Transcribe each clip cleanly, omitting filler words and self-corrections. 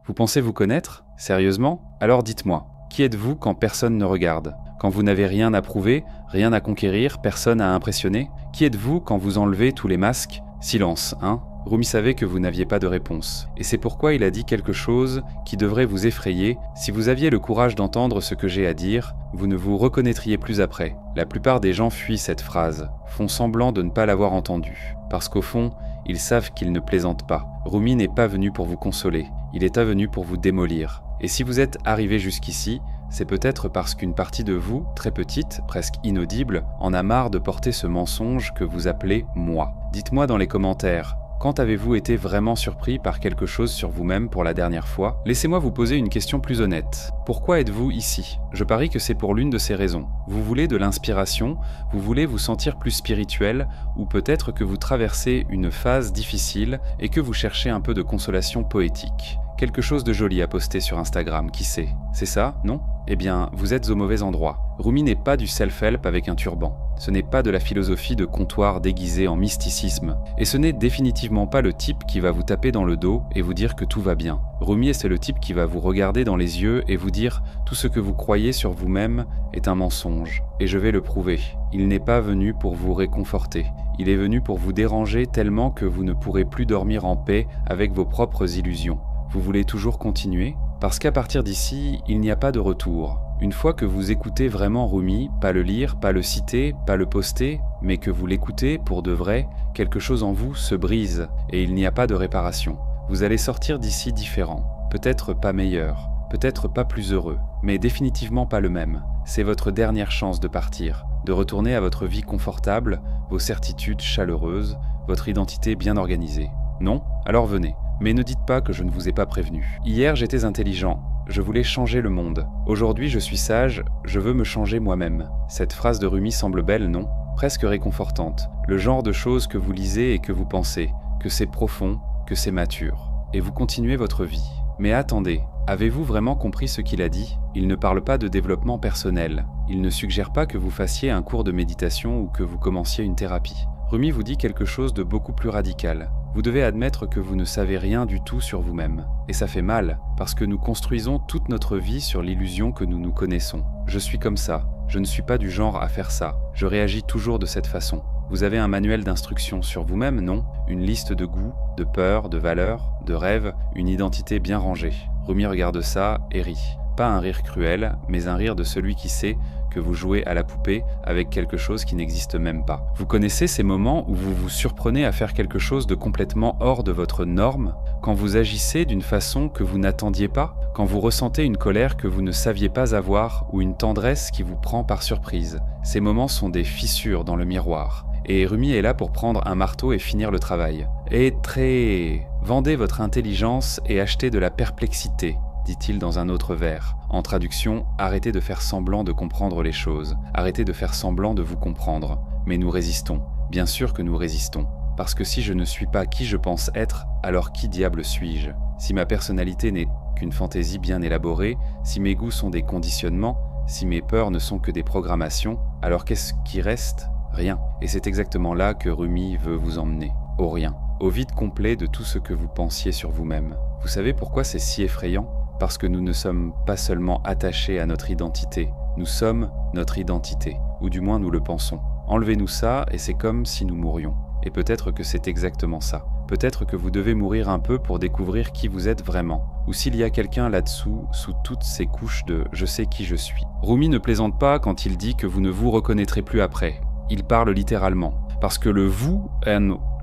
Vous pensez vous connaître? Sérieusement? Alors dites-moi, qui êtes-vous quand personne ne regarde? Quand vous n'avez rien à prouver, rien à conquérir, personne à impressionner? Qui êtes-vous quand vous enlevez tous les masques? Silence, hein? Rumi savait que vous n'aviez pas de réponse. Et c'est pourquoi il a dit quelque chose qui devrait vous effrayer. Si vous aviez le courage d'entendre ce que j'ai à dire, vous ne vous reconnaîtriez plus après. La plupart des gens fuient cette phrase, font semblant de ne pas l'avoir entendue. Parce qu'au fond, ils savent qu'ils ne plaisantent pas. Rumi n'est pas venu pour vous consoler, il est venu pour vous démolir. Et si vous êtes arrivé jusqu'ici, c'est peut-être parce qu'une partie de vous, très petite, presque inaudible, en a marre de porter ce mensonge que vous appelez « moi ». Dites-moi dans les commentaires, quand avez-vous été vraiment surpris par quelque chose sur vous-même pour la dernière fois? Laissez-moi vous poser une question plus honnête. Pourquoi êtes-vous ici? Je parie que c'est pour l'une de ces raisons. Vous voulez de l'inspiration, vous voulez vous sentir plus spirituel, ou peut-être que vous traversez une phase difficile et que vous cherchez un peu de consolation poétique. Quelque chose de joli à poster sur Instagram, qui sait? C'est ça, non? Eh bien, vous êtes au mauvais endroit. Rumi n'est pas du self-help avec un turban. Ce n'est pas de la philosophie de comptoir déguisée en mysticisme. Et ce n'est définitivement pas le type qui va vous taper dans le dos et vous dire que tout va bien. Rumi, c'est le type qui va vous regarder dans les yeux et vous dire « Tout ce que vous croyez sur vous-même est un mensonge. Et je vais le prouver. Il n'est pas venu pour vous réconforter. Il est venu pour vous déranger tellement que vous ne pourrez plus dormir en paix avec vos propres illusions. Vous voulez toujours continuer? Parce qu'à partir d'ici, il n'y a pas de retour. Une fois que vous écoutez vraiment Rumi, pas le lire, pas le citer, pas le poster, mais que vous l'écoutez pour de vrai, quelque chose en vous se brise et il n'y a pas de réparation. Vous allez sortir d'ici différent, peut-être pas meilleur, peut-être pas plus heureux, mais définitivement pas le même. C'est votre dernière chance de partir, de retourner à votre vie confortable, vos certitudes chaleureuses, votre identité bien organisée. Non? Alors venez. Mais ne dites pas que je ne vous ai pas prévenu. Hier, j'étais intelligent. Je voulais changer le monde. Aujourd'hui, je suis sage. Je veux me changer moi-même. Cette phrase de Rumi semble belle, non? Presque réconfortante. Le genre de choses que vous lisez et que vous pensez. Que c'est profond, que c'est mature. Et vous continuez votre vie. Mais attendez, avez-vous vraiment compris ce qu'il a dit? Il ne parle pas de développement personnel. Il ne suggère pas que vous fassiez un cours de méditation ou que vous commenciez une thérapie. Rumi vous dit quelque chose de beaucoup plus radical. Vous devez admettre que vous ne savez rien du tout sur vous-même. Et ça fait mal, parce que nous construisons toute notre vie sur l'illusion que nous nous connaissons. Je suis comme ça, je ne suis pas du genre à faire ça, je réagis toujours de cette façon. Vous avez un manuel d'instruction sur vous-même, non? Une liste de goûts, de peurs, de valeurs, de rêves, une identité bien rangée. Rumi regarde ça et rit. Pas un rire cruel, mais un rire de celui qui sait que vous jouez à la poupée avec quelque chose qui n'existe même pas. Vous connaissez ces moments où vous vous surprenez à faire quelque chose de complètement hors de votre norme, quand vous agissez d'une façon que vous n'attendiez pas, quand vous ressentez une colère que vous ne saviez pas avoir ou une tendresse qui vous prend par surprise. Ces moments sont des fissures dans le miroir. Et Rumi est là pour prendre un marteau et finir le travail. Et vendez votre intelligence et achetez de la perplexité, dit-il dans un autre vers. En traduction, arrêtez de faire semblant de comprendre les choses, arrêtez de faire semblant de vous comprendre. Mais nous résistons, bien sûr que nous résistons. Parce que si je ne suis pas qui je pense être, alors qui diable suis-je? Si ma personnalité n'est qu'une fantaisie bien élaborée, si mes goûts sont des conditionnements, si mes peurs ne sont que des programmations, alors qu'est-ce qui reste? Rien. Et c'est exactement là que Rumi veut vous emmener. Au rien. Au vide complet de tout ce que vous pensiez sur vous-même. Vous savez pourquoi c'est si effrayant? Parce que nous ne sommes pas seulement attachés à notre identité, nous sommes notre identité, ou du moins nous le pensons. Enlevez-nous ça et c'est comme si nous mourions. Et peut-être que c'est exactement ça. Peut-être que vous devez mourir un peu pour découvrir qui vous êtes vraiment, ou s'il y a quelqu'un là-dessous, sous toutes ces couches de « je sais qui je suis ». Rumi ne plaisante pas quand il dit que vous ne vous reconnaîtrez plus après. Il parle littéralement, parce que le « vous »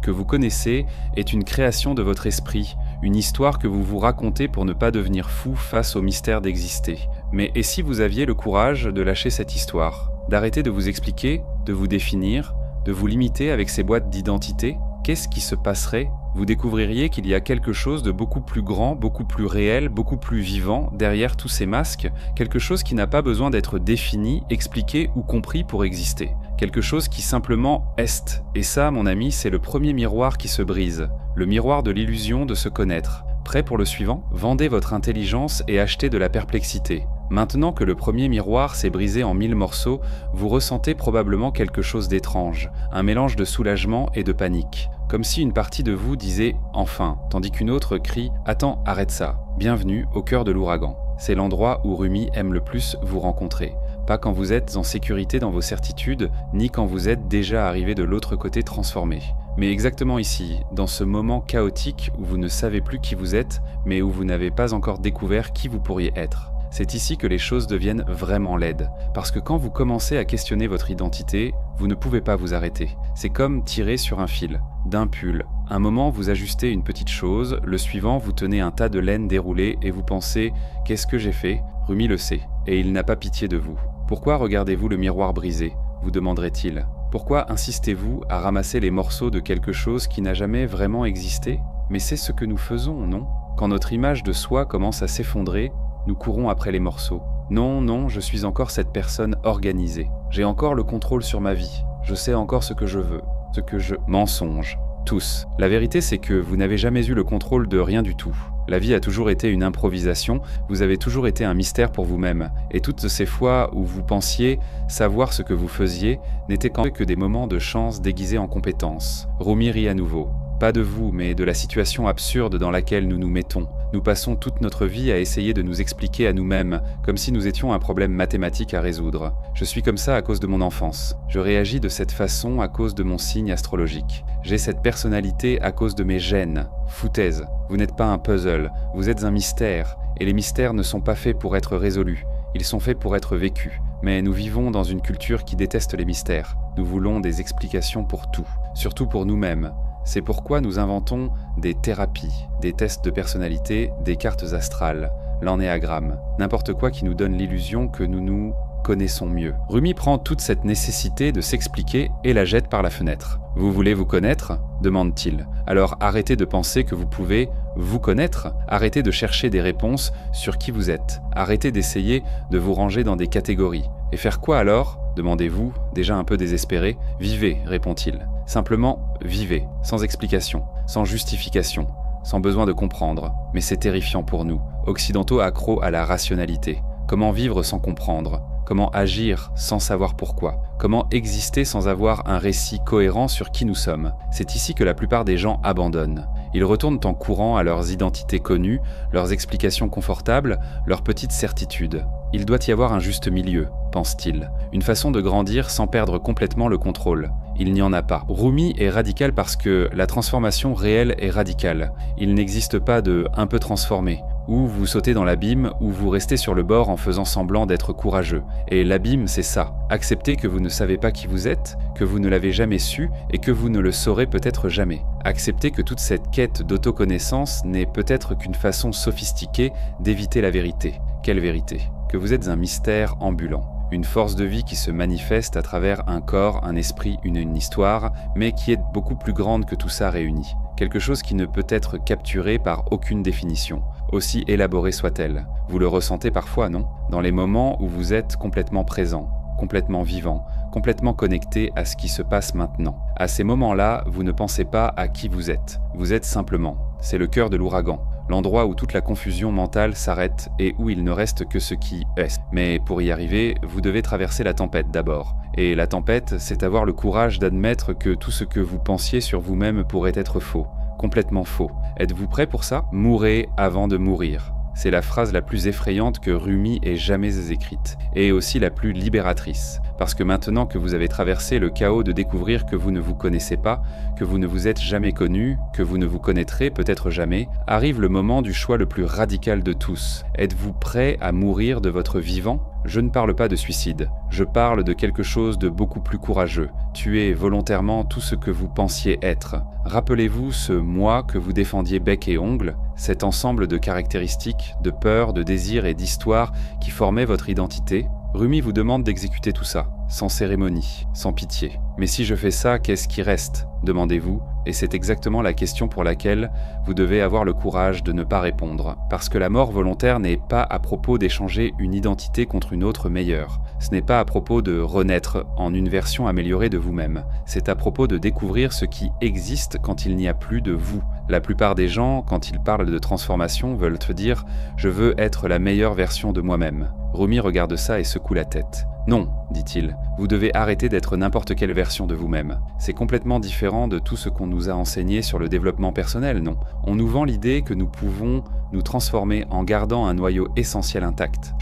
que vous connaissez est une création de votre esprit, une histoire que vous vous racontez pour ne pas devenir fou face au mystère d'exister. Mais et si vous aviez le courage de lâcher cette histoire, d'arrêter de vous expliquer, de vous définir, de vous limiter avec ces boîtes d'identité? Qu'est-ce qui se passerait? Vous découvririez qu'il y a quelque chose de beaucoup plus grand, beaucoup plus réel, beaucoup plus vivant derrière tous ces masques, quelque chose qui n'a pas besoin d'être défini, expliqué ou compris pour exister. Quelque chose qui simplement est. Et ça, mon ami, c'est le premier miroir qui se brise. Le miroir de l'illusion de se connaître. Prêt pour le suivant? Vendez votre intelligence et achetez de la perplexité. Maintenant que le premier miroir s'est brisé en 1000 morceaux, vous ressentez probablement quelque chose d'étrange, un mélange de soulagement et de panique. Comme si une partie de vous disait « enfin », tandis qu'une autre crie « attends, arrête ça ». Bienvenue au cœur de l'ouragan. C'est l'endroit où Rumi aime le plus vous rencontrer. Pas quand vous êtes en sécurité dans vos certitudes, ni quand vous êtes déjà arrivé de l'autre côté transformé. Mais exactement ici, dans ce moment chaotique où vous ne savez plus qui vous êtes, mais où vous n'avez pas encore découvert qui vous pourriez être. C'est ici que les choses deviennent vraiment laides, parce que quand vous commencez à questionner votre identité, vous ne pouvez pas vous arrêter. C'est comme tirer sur un fil, d'un pull. Un moment, vous ajustez une petite chose, le suivant, vous tenez un tas de laine déroulée et vous pensez « qu'est-ce que j'ai fait ?» Rumi le sait, et il n'a pas pitié de vous. Pourquoi regardez-vous le miroir brisé ? Vous demanderait-il. Pourquoi insistez-vous à ramasser les morceaux de quelque chose qui n'a jamais vraiment existé ? Mais c'est ce que nous faisons, non ? Quand notre image de soi commence à s'effondrer, nous courons après les morceaux. Non, non, je suis encore cette personne organisée. J'ai encore le contrôle sur ma vie. Je sais encore ce que je veux, ce que je... Mensonge. Tous. La vérité, c'est que vous n'avez jamais eu le contrôle de rien du tout. La vie a toujours été une improvisation, vous avez toujours été un mystère pour vous-même. Et toutes ces fois où vous pensiez savoir ce que vous faisiez n'étaient qu'en fait que des moments de chance déguisés en compétences. Rumi rit à nouveau. Pas de vous, mais de la situation absurde dans laquelle nous nous mettons. Nous passons toute notre vie à essayer de nous expliquer à nous-mêmes, comme si nous étions un problème mathématique à résoudre. Je suis comme ça à cause de mon enfance. Je réagis de cette façon à cause de mon signe astrologique. J'ai cette personnalité à cause de mes gènes. Foutaise, vous n'êtes pas un puzzle, vous êtes un mystère. Et les mystères ne sont pas faits pour être résolus, ils sont faits pour être vécus. Mais nous vivons dans une culture qui déteste les mystères. Nous voulons des explications pour tout, surtout pour nous-mêmes. C'est pourquoi nous inventons des thérapies, des tests de personnalité, des cartes astrales, l'ennéagramme, n'importe quoi qui nous donne l'illusion que nous nous connaissons mieux. Rumi prend toute cette nécessité de s'expliquer et la jette par la fenêtre. « Vous voulez vous connaître ?» demande-t-il. Alors arrêtez de penser que vous pouvez vous connaître, arrêtez de chercher des réponses sur qui vous êtes, arrêtez d'essayer de vous ranger dans des catégories. Et faire quoi alors ? Demandez-vous, déjà un peu désespéré. « Vivez », répond-il. Simplement, vivez, sans explication, sans justification, sans besoin de comprendre. Mais c'est terrifiant pour nous, occidentaux accros à la rationalité. Comment vivre sans comprendre ? Comment agir sans savoir pourquoi ? Comment exister sans avoir un récit cohérent sur qui nous sommes ? C'est ici que la plupart des gens abandonnent. Ils retournent en courant à leurs identités connues, leurs explications confortables, leurs petites certitudes. Il doit y avoir un juste milieu, pense-t-il. Une façon de grandir sans perdre complètement le contrôle. Il n'y en a pas. Rumi est radical parce que la transformation réelle est radicale. Il n'existe pas de « un peu transformé ». Ou vous sautez dans l'abîme, ou vous restez sur le bord en faisant semblant d'être courageux. Et l'abîme, c'est ça. Accepter que vous ne savez pas qui vous êtes, que vous ne l'avez jamais su, et que vous ne le saurez peut-être jamais. Accepter que toute cette quête d'autoconnaissance n'est peut-être qu'une façon sophistiquée d'éviter la vérité. Quelle vérité ? Que vous êtes un mystère ambulant. Une force de vie qui se manifeste à travers un corps, un esprit, une histoire, mais qui est beaucoup plus grande que tout ça réuni. Quelque chose qui ne peut être capturé par aucune définition, aussi élaborée soit-elle. Vous le ressentez parfois, non ? Dans les moments où vous êtes complètement présent, complètement vivant, complètement connecté à ce qui se passe maintenant. À ces moments-là, vous ne pensez pas à qui vous êtes. Vous êtes simplement. C'est le cœur de l'ouragan. L'endroit où toute la confusion mentale s'arrête et où il ne reste que ce qui est. Mais pour y arriver, vous devez traverser la tempête d'abord. Et la tempête, c'est avoir le courage d'admettre que tout ce que vous pensiez sur vous-même pourrait être faux. Complètement faux. Êtes-vous prêt pour ça ? Mourez avant de mourir. C'est la phrase la plus effrayante que Rumi ait jamais écrite, et aussi la plus libératrice. Parce que maintenant que vous avez traversé le chaos de découvrir que vous ne vous connaissez pas, que vous ne vous êtes jamais connu, que vous ne vous connaîtrez peut-être jamais, arrive le moment du choix le plus radical de tous. Êtes-vous prêt à mourir de votre vivant ? Je ne parle pas de suicide, je parle de quelque chose de beaucoup plus courageux. Tuer volontairement tout ce que vous pensiez être. Rappelez-vous ce moi que vous défendiez bec et ongle, cet ensemble de caractéristiques, de peurs, de désirs et d'histoires qui formaient votre identité. Rumi vous demande d'exécuter tout ça, sans cérémonie, sans pitié. Mais si je fais ça, qu'est-ce qui reste ? Demandez-vous, et c'est exactement la question pour laquelle vous devez avoir le courage de ne pas répondre. Parce que la mort volontaire n'est pas à propos d'échanger une identité contre une autre meilleure. Ce n'est pas à propos de renaître en une version améliorée de vous-même. C'est à propos de découvrir ce qui existe quand il n'y a plus de vous. La plupart des gens, quand ils parlent de transformation, veulent te dire « je veux être la meilleure version de moi-même ». Rumi regarde ça et secoue la tête. Non, dit-il, vous devez arrêter d'être n'importe quelle version de vous-même. C'est complètement différent de tout ce qu'on nous a enseigné sur le développement personnel, non? On nous vend l'idée que nous pouvons nous transformer en gardant un noyau essentiel intact.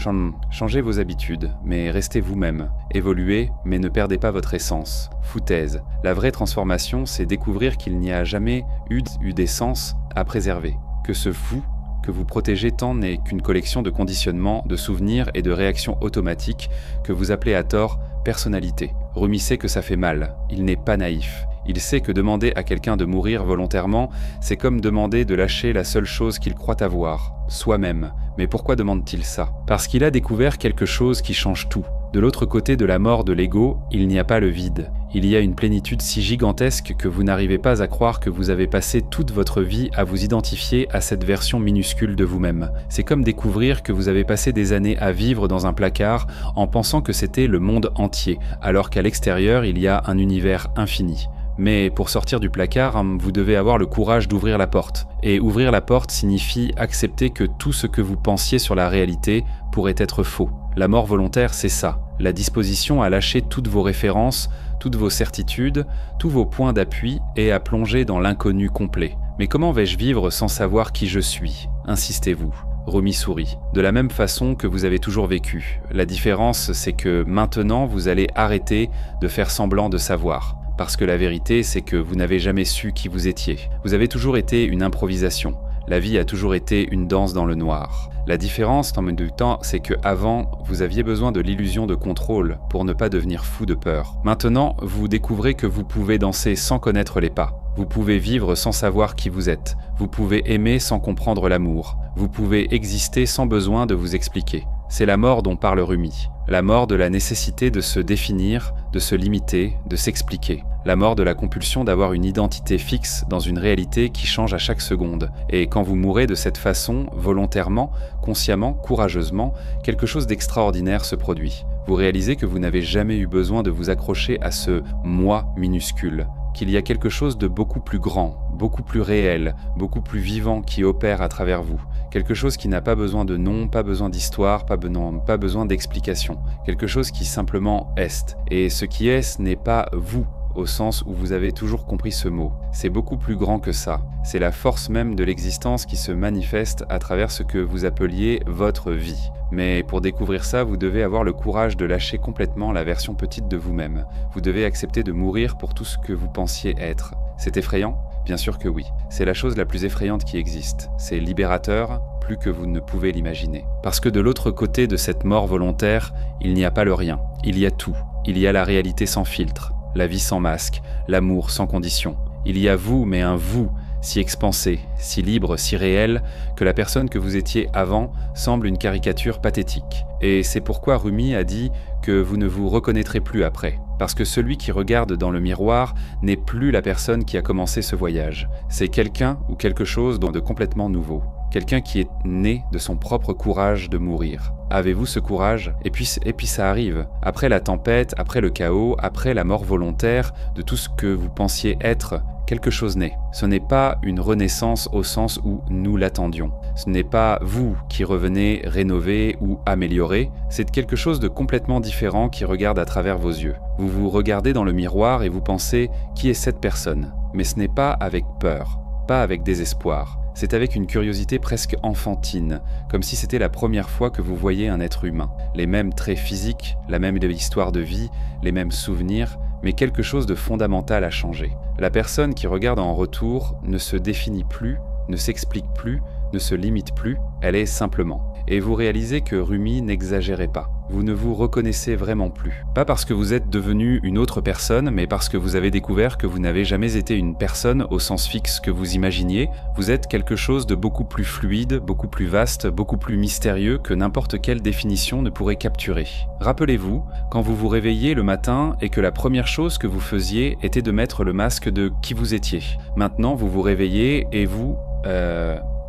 Changez vos habitudes, mais restez vous-même. Évoluez, mais ne perdez pas votre essence. Foutaise. La vraie transformation, c'est découvrir qu'il n'y a jamais eu d'essence à préserver. Que ce vous que vous protégez tant n'est qu'une collection de conditionnements, de souvenirs et de réactions automatiques que vous appelez à tort personnalité. Rumi sait que ça fait mal. Il n'est pas naïf. Il sait que demander à quelqu'un de mourir volontairement, c'est comme demander de lâcher la seule chose qu'il croit avoir, soi-même. Mais pourquoi demande-t-il ça? Parce qu'il a découvert quelque chose qui change tout. De l'autre côté de la mort de l'ego, il n'y a pas le vide. Il y a une plénitude si gigantesque que vous n'arrivez pas à croire que vous avez passé toute votre vie à vous identifier à cette version minuscule de vous-même. C'est comme découvrir que vous avez passé des années à vivre dans un placard en pensant que c'était le monde entier, alors qu'à l'extérieur il y a un univers infini. Mais pour sortir du placard, vous devez avoir le courage d'ouvrir la porte. Et ouvrir la porte signifie accepter que tout ce que vous pensiez sur la réalité pourrait être faux. La mort volontaire, c'est ça. La disposition à lâcher toutes vos références, toutes vos certitudes, tous vos points d'appui et à plonger dans l'inconnu complet. Mais comment vais-je vivre sans savoir qui je suis? Insistez-vous. Rumi sourit. De la même façon que vous avez toujours vécu. La différence, c'est que maintenant, vous allez arrêter de faire semblant de savoir. Parce que la vérité, c'est que vous n'avez jamais su qui vous étiez. Vous avez toujours été une improvisation. La vie a toujours été une danse dans le noir. La différence, en même temps, c'est que avant, vous aviez besoin de l'illusion de contrôle pour ne pas devenir fou de peur. Maintenant, vous découvrez que vous pouvez danser sans connaître les pas. Vous pouvez vivre sans savoir qui vous êtes. Vous pouvez aimer sans comprendre l'amour. Vous pouvez exister sans besoin de vous expliquer. C'est la mort dont parle Rumi. La mort de la nécessité de se définir, de se limiter, de s'expliquer. La mort de la compulsion d'avoir une identité fixe dans une réalité qui change à chaque seconde. Et quand vous mourrez de cette façon, volontairement, consciemment, courageusement, quelque chose d'extraordinaire se produit. Vous réalisez que vous n'avez jamais eu besoin de vous accrocher à ce « moi » minuscule. Qu'il y a quelque chose de beaucoup plus grand, beaucoup plus réel, beaucoup plus vivant qui opère à travers vous. Quelque chose qui n'a pas besoin de nom, pas besoin d'histoire, pas besoin d'explication. Quelque chose qui simplement est. Et ce qui est, ce n'est pas vous, au sens où vous avez toujours compris ce mot. C'est beaucoup plus grand que ça. C'est la force même de l'existence qui se manifeste à travers ce que vous appeliez votre vie. Mais pour découvrir ça, vous devez avoir le courage de lâcher complètement la version petite de vous-même. Vous devez accepter de mourir pour tout ce que vous pensiez être. C'est effrayant? Bien sûr que oui. C'est la chose la plus effrayante qui existe. C'est libérateur, plus que vous ne pouvez l'imaginer. Parce que de l'autre côté de cette mort volontaire, il n'y a pas le rien. Il y a tout. Il y a la réalité sans filtre, la vie sans masque, l'amour sans condition. Il y a vous, mais un vous si expansé, si libre, si réel, que la personne que vous étiez avant semble une caricature pathétique. Et c'est pourquoi Rumi a dit que vous ne vous reconnaîtrez plus après. Parce que celui qui regarde dans le miroir n'est plus la personne qui a commencé ce voyage. C'est quelqu'un ou quelque chose de complètement nouveau. Quelqu'un qui est né de son propre courage de mourir. Avez-vous ce courage? Et puis ça arrive. Après la tempête, après le chaos, après la mort volontaire de tout ce que vous pensiez être, quelque chose naît. Ce n'est pas une renaissance au sens où nous l'attendions. Ce n'est pas vous qui revenez rénové ou amélioré. C'est quelque chose de complètement différent qui regarde à travers vos yeux. Vous vous regardez dans le miroir et vous pensez « qui est cette personne ?» Mais ce n'est pas avec peur, pas avec désespoir. C'est avec une curiosité presque enfantine, comme si c'était la première fois que vous voyez un être humain. Les mêmes traits physiques, la même histoire de vie, les mêmes souvenirs, mais quelque chose de fondamental a changé. La personne qui regarde en retour ne se définit plus, ne s'explique plus, ne se limite plus, elle est simplement. Et vous réalisez que Rumi n'exagérait pas. Vous ne vous reconnaissez vraiment plus. Pas parce que vous êtes devenu une autre personne, mais parce que vous avez découvert que vous n'avez jamais été une personne au sens fixe que vous imaginiez. Vous êtes quelque chose de beaucoup plus fluide, beaucoup plus vaste, beaucoup plus mystérieux que n'importe quelle définition ne pourrait capturer. Rappelez-vous, quand vous vous réveillez le matin et que la première chose que vous faisiez était de mettre le masque de qui vous étiez. Maintenant, vous vous réveillez et vous...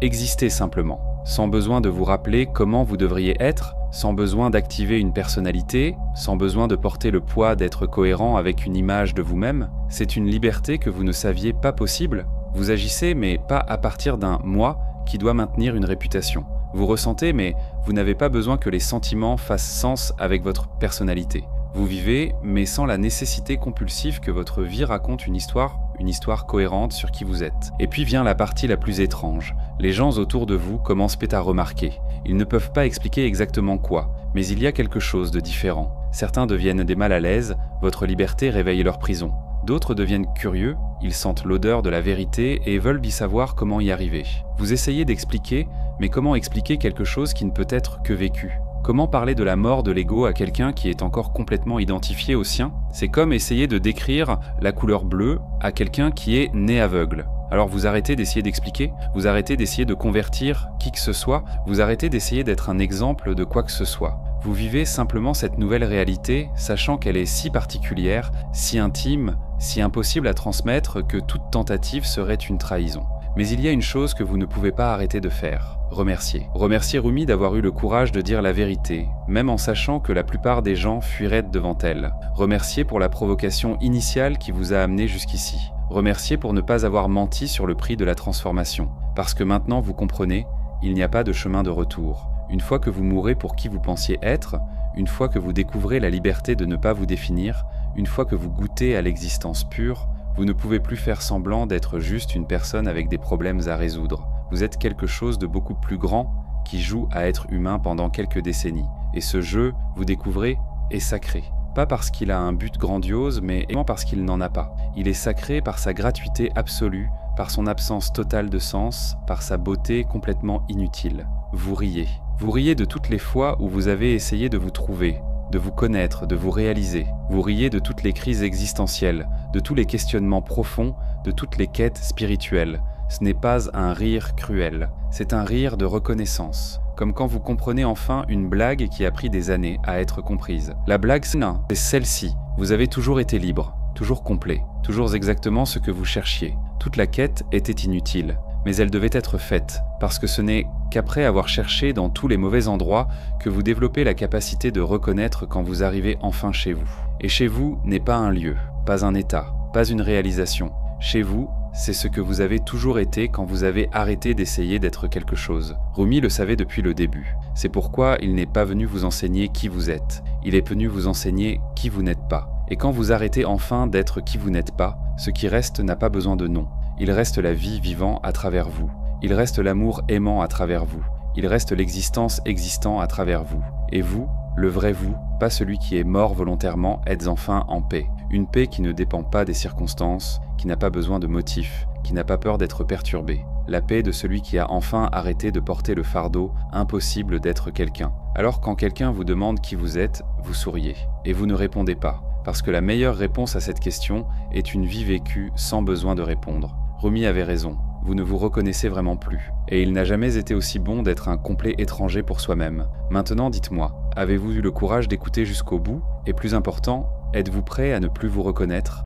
existez simplement. Sans besoin de vous rappeler comment vous devriez être, sans besoin d'activer une personnalité, sans besoin de porter le poids d'être cohérent avec une image de vous-même, c'est une liberté que vous ne saviez pas possible. Vous agissez, mais pas à partir d'un « moi » qui doit maintenir une réputation. Vous ressentez, mais vous n'avez pas besoin que les sentiments fassent sens avec votre personnalité. Vous vivez, mais sans la nécessité compulsive que votre vie raconte une histoire cohérente sur qui vous êtes. Et puis vient la partie la plus étrange. Les gens autour de vous commencent peut-être à remarquer. Ils ne peuvent pas expliquer exactement quoi, mais il y a quelque chose de différent. Certains deviennent des mal à l'aise, votre liberté réveille leur prison. D'autres deviennent curieux, ils sentent l'odeur de la vérité et veulent y savoir comment y arriver. Vous essayez d'expliquer, mais comment expliquer quelque chose qui ne peut être que vécu ? Comment parler de la mort de l'ego à quelqu'un qui est encore complètement identifié au sien ? C'est comme essayer de décrire la couleur bleue à quelqu'un qui est né aveugle. Alors vous arrêtez d'essayer d'expliquer, vous arrêtez d'essayer de convertir qui que ce soit, vous arrêtez d'essayer d'être un exemple de quoi que ce soit. Vous vivez simplement cette nouvelle réalité, sachant qu'elle est si particulière, si intime, si impossible à transmettre que toute tentative serait une trahison. Mais il y a une chose que vous ne pouvez pas arrêter de faire, remercier. Remercier Rumi d'avoir eu le courage de dire la vérité, même en sachant que la plupart des gens fuiraient devant elle. Remercier pour la provocation initiale qui vous a amené jusqu'ici. Remercier pour ne pas avoir menti sur le prix de la transformation. Parce que maintenant vous comprenez, il n'y a pas de chemin de retour. Une fois que vous mourrez pour qui vous pensiez être, une fois que vous découvrez la liberté de ne pas vous définir, une fois que vous goûtez à l'existence pure, vous ne pouvez plus faire semblant d'être juste une personne avec des problèmes à résoudre. Vous êtes quelque chose de beaucoup plus grand qui joue à être humain pendant quelques décennies. Et ce jeu, vous découvrez, est sacré. Pas parce qu'il a un but grandiose, mais également parce qu'il n'en a pas. Il est sacré par sa gratuité absolue, par son absence totale de sens, par sa beauté complètement inutile. Vous riez. Vous riez de toutes les fois où vous avez essayé de vous trouver, de vous connaître, de vous réaliser. Vous riez de toutes les crises existentielles, de tous les questionnements profonds, de toutes les quêtes spirituelles. Ce n'est pas un rire cruel, c'est un rire de reconnaissance. Comme quand vous comprenez enfin une blague qui a pris des années à être comprise. La blague, c'est celle-ci. Vous avez toujours été libre, toujours complet, toujours exactement ce que vous cherchiez. Toute la quête était inutile, mais elle devait être faite, parce que ce n'est qu'après avoir cherché dans tous les mauvais endroits que vous développez la capacité de reconnaître quand vous arrivez enfin chez vous. Et chez vous n'est pas un lieu, pas un état, pas une réalisation. Chez vous, c'est ce que vous avez toujours été quand vous avez arrêté d'essayer d'être quelque chose. Rumi le savait depuis le début. C'est pourquoi il n'est pas venu vous enseigner qui vous êtes. Il est venu vous enseigner qui vous n'êtes pas. Et quand vous arrêtez enfin d'être qui vous n'êtes pas, ce qui reste n'a pas besoin de nom. Il reste la vie vivant à travers vous. Il reste l'amour aimant à travers vous. Il reste l'existence existant à travers vous. Et vous, le vrai vous, pas celui qui est mort volontairement, êtes enfin en paix. Une paix qui ne dépend pas des circonstances, qui n'a pas besoin de motifs, qui n'a pas peur d'être perturbée. La paix de celui qui a enfin arrêté de porter le fardeau impossible d'être quelqu'un. Alors quand quelqu'un vous demande qui vous êtes, vous souriez. Et vous ne répondez pas. Parce que la meilleure réponse à cette question est une vie vécue sans besoin de répondre. Rumi avait raison. Vous ne vous reconnaissez vraiment plus. Et il n'a jamais été aussi bon d'être un complet étranger pour soi-même. Maintenant, dites-moi, avez-vous eu le courage d'écouter jusqu'au bout? Et plus important, êtes-vous prêt à ne plus vous reconnaître,